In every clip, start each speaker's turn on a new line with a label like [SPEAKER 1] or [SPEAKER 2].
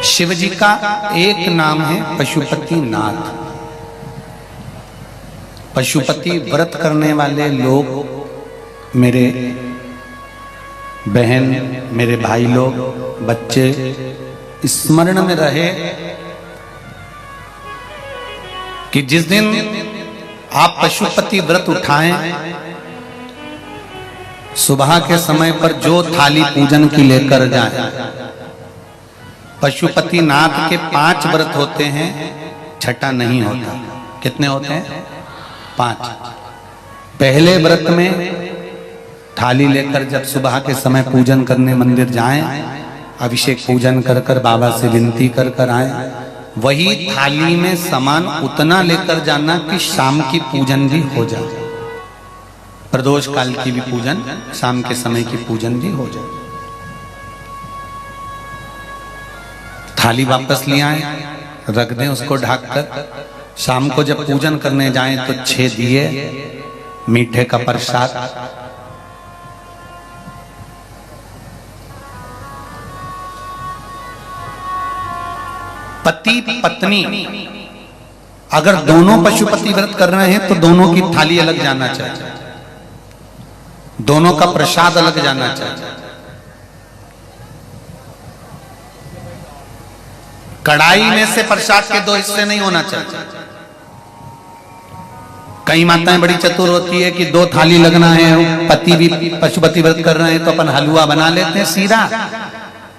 [SPEAKER 1] शिव जी का एक नाम है पशुपति नाथ। पशुपति व्रत करने वाले लोग, मेरे बहन, मेरे भाई लोग, बच्चे स्मरण में रहे कि जिस दिन आप पशुपति व्रत उठाएं, सुबह के समय पर जो थाली पूजन की लेकर जाएं। पशुपति नाथ के 5 व्रत होते हैं, छठा नहीं होता। कितने होते हैं? 5। पहले व्रत में थाली लेकर जब सुबह के समय पूजन करने मंदिर जाएं, अभिषेक पूजन कर कर बाबा से विनती कर कर आए, वही थाली में सामान उतना लेकर जाना कि शाम की पूजन भी हो जाए, प्रदोष काल की भी पूजन, शाम के समय की पूजन भी हो जाए। थाली वापस ले आए, रख दें उसको ढककर। शाम को जब पूजन करने जाएं तो 6 दिए, मीठे का प्रसाद, पति पत्नी अगर दोनों पशुपति व्रत कर रहे हैं तो दोनों की थाली अलग जाना चाहिए, दोनों का प्रसाद अलग जाना चाहिए। कढ़ाई में से प्रसाद के 2 हिस्से नहीं होना चाहिए। कई माताएं बड़ी चतुर होती है कि 2 थाली लगना है, पति भी पशुपति व्रत कर रहे हैं तो अपन हलवा बना लेते हैं सीरा,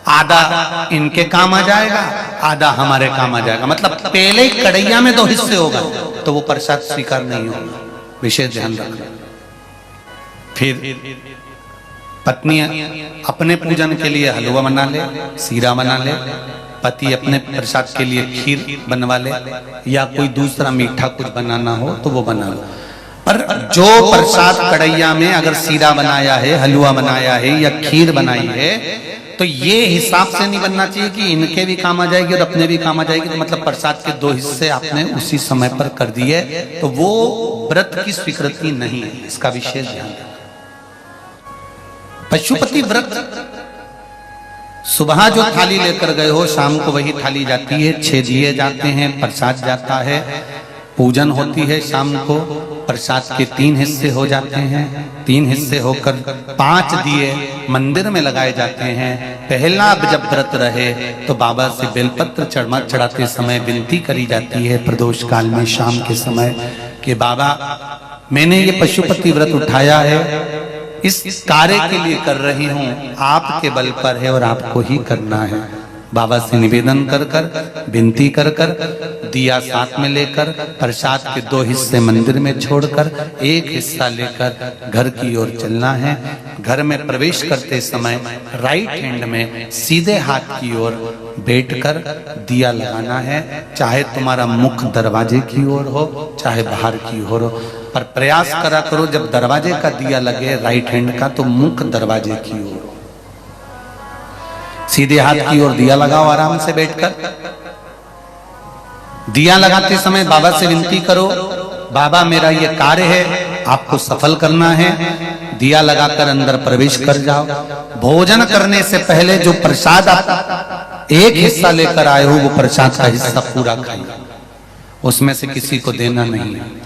[SPEAKER 1] आधा इनके काम आ जाएगा, आधा हमारे काम आ जाएगा। मतलब पहले ही कढ़ैया में 2 हिस्से होगा तो वो प्रसाद स्वीकार नहीं होगा। विशेष ध्यान रखना। फिर पत्नी अपने पूजन के लिए हलवा बना ले, सीरा बना ले, पति अपने प्रसाद के लिए खीर बनवा ले, या कोई दूसरा मीठा कुछ बनाना हो तो वो बना लो। पर जो प्रसाद कढ़ैया में अगर सीरा बनाया है, हलवा बनाया है या खीर बनाई है, तो ये हिसाब से नहीं बनना चाहिए कि इनके भी काम आ जाएगी और अपने भी काम आ जाएगी। तो मतलब प्रसाद के 2 हिस्से आपने उसी समय पर कर दिए, तो वो व्रत की स्वीकृति नहीं है। इसका विशेष ध्यान रखना। पशुपति व्रत सुबह जो थाली लेकर गए हो, शाम को वही थाली जाती है, 6 दिए जाते हैं, प्रसाद जाता है, पूजन होती है। शाम को प्रसाद के 3 हिस्से हो जाते हैं, 3 हिस्से होकर 5 दिए मंदिर में लगाए जाते हैं। पहला जब व्रत रहे तो बाबा से बेलपत्र चढ़ाते समय विनती करी जाती है प्रदोष काल में शाम के समय कि बाबा, मैंने ये पशुपति व्रत उठाया है, इस कार्य के लिए कर रही हूं, आपके बल पर है और आपको ही करना है। बाबा से निवेदन कर कर, विनती कर कर, दिया साथ में लेकर, प्रसाद के 2 हिस्से मंदिर में छोड़कर 1 हिस्सा लेकर घर की ओर चलना है। घर में प्रवेश करते समय राइट हैंड में सीधे हाथ की ओर बैठकर दिया लगाना है। चाहे तुम्हारा मुख दरवाजे की ओर हो, चाहे बाहर की ओर हो, पर प्रयास करा करो जब दरवाजे का दिया लगे राइट हैंड का तो मुख दरवाजे की ओर हो। सीधे हाथ की ओर दिया लगाओ आराम से बैठकर। दिया लगाते समय बाबा से विनती करो, बाबा मेरा ये कार्य है, आपको सफल करना है। दिया लगाकर अंदर प्रवेश कर जाओ। भोजन करने से पहले जो प्रसाद आप 1 हिस्सा लेकर आए हो, वो प्रसाद का हिस्सा पूरा खाइए, उसमें से किसी को देना नहीं है।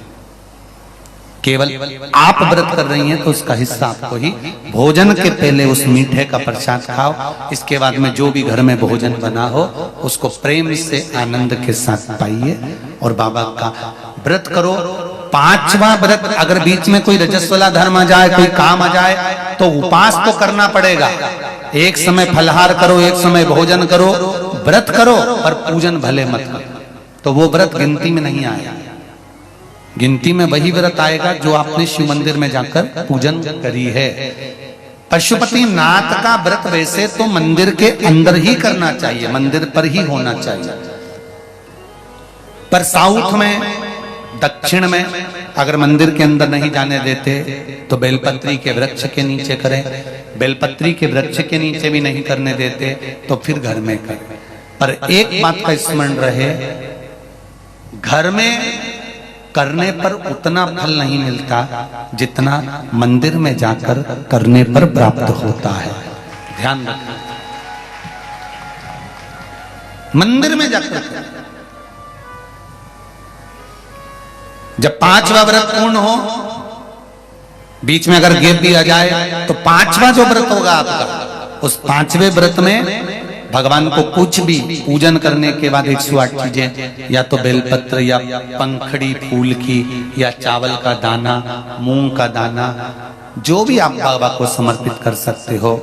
[SPEAKER 1] केवल आप व्रत कर रही हैं तो उसका हिस्सा आपको ही। भोजन के पहले उस मीठे का प्रसाद खाओ। इसके बाद में जो भी घर में भोजन बना हो उसको प्रेम से आनंद के साथ पाइए और बाबा का व्रत करो। 5वां व्रत अगर बीच में कोई रजस्वला धर्म आ जाए, कोई काम आ जाए, तो उपास तो करना पड़ेगा। एक समय फलहार करो, एक समय भोजन करो, व्रत करो, पर पूजन भले मत करो। तो वो व्रत गिनती में नहीं आएगा। गिनती में वही व्रत आएगा जो आपने शिव मंदिर में जाकर पूजन करी है। पशुपति नाथ का व्रत वैसे तो मंदिर के अंदर ही करना चाहिए, मंदिर पर ही होना चाहिए। पर साउथ में, दक्षिण में अगर मंदिर के अंदर नहीं जाने देते तो बेलपत्री के वृक्ष के नीचे करें। बेलपत्री के वृक्ष के नीचे भी नहीं करने देते तो फिर घर में करें। पर एक बात का स्मरण रहे, घर में करने पर उतना फल नहीं मिलता जितना मंदिर में जाकर करने पर प्राप्त होता है। ध्यान रखना। मंदिर में जाकर करें। जब 5वां व्रत पूर्ण हो, बीच में अगर गैप भी आ जाए तो 5वां जो व्रत होगा आपका, उस 5वें व्रत में भगवान को कुछ भी पूजन करने के बाद 108 चीजें, या तो बेलपत्र या पंखड़ी फूल की या चावल का दाना, मूंग का दाना, जो भी आप बाबा को समर्पित कर सकते हो,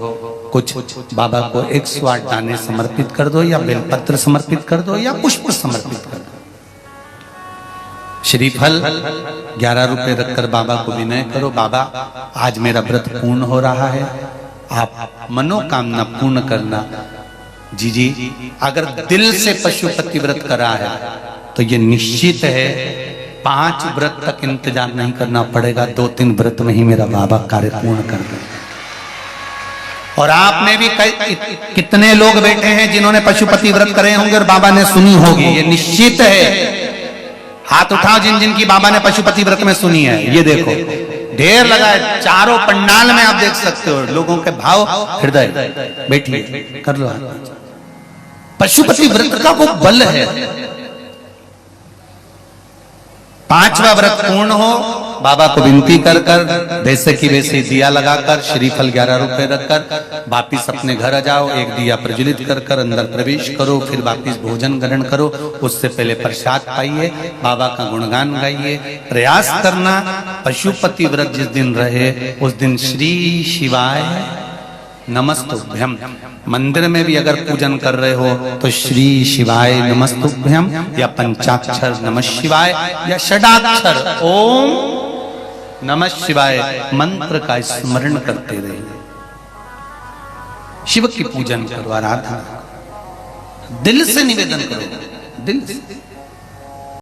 [SPEAKER 1] कुछ बाबा को 108 दाने समर्पित कर दो, या बेलपत्र समर्पित कर दो, या पुष्प समर्पित कर दो। श्रीफल 11 रुपए रखकर बाबा को विनय करो, बाबा आज मेरा व्रत पूर्ण हो रहा है, आप मनोकामना पूर्ण करना। जी अगर दिल से पशुपति व्रत करा है तो ये निश्चित है 5 व्रत तक इंतजार नहीं करना पड़ेगा, 2-3 व्रत में ही मेरा बाबा कार्य पूर्ण कर दे। और आपने भी कितने लोग बैठे हैं जिन्होंने पशुपति व्रत करे होंगे और बाबा ने सुनी होगी, ये निश्चित है। हाथ उठाओ जिन जिन की बाबा ने पशुपति व्रत में सुनी है। ये देखो ढेर लगा है, चारों पंडाल में आप देख सकते हो लोगों के भाव हृदय। बैठिए, कर लो। पशुपति व्रत का वो बल है। 5वां व्रत पूर्ण हो, बाबा को विनती कर कर वैसे की वैसे दिया लगाकर, श्रीफल 11 रुपए रखकर वापिस अपने घर आ जाओ। एक दिया प्रज्वलित कर कर अंदर प्रवेश करो, फिर वापिस भोजन ग्रहण करो। उससे पहले प्रसाद पाइए, बाबा का गुणगान गाइए। प्रयास करना पशुपति व्रत जिस दिन रहे उस दिन श्री शिवाय नमस्तुभ्यम। मंदिर में भी अगर पूजन कर रहे हो तो श्री शिवाय नमस्तुभ्यम, या पंचाक्षर नमः शिवाय, या षडाक्षर ओम नमः शिवाय मंत्र का स्मरण करते रहे। शिव की पूजन करो, आराधना दिल से निवेदन करो, दिल से।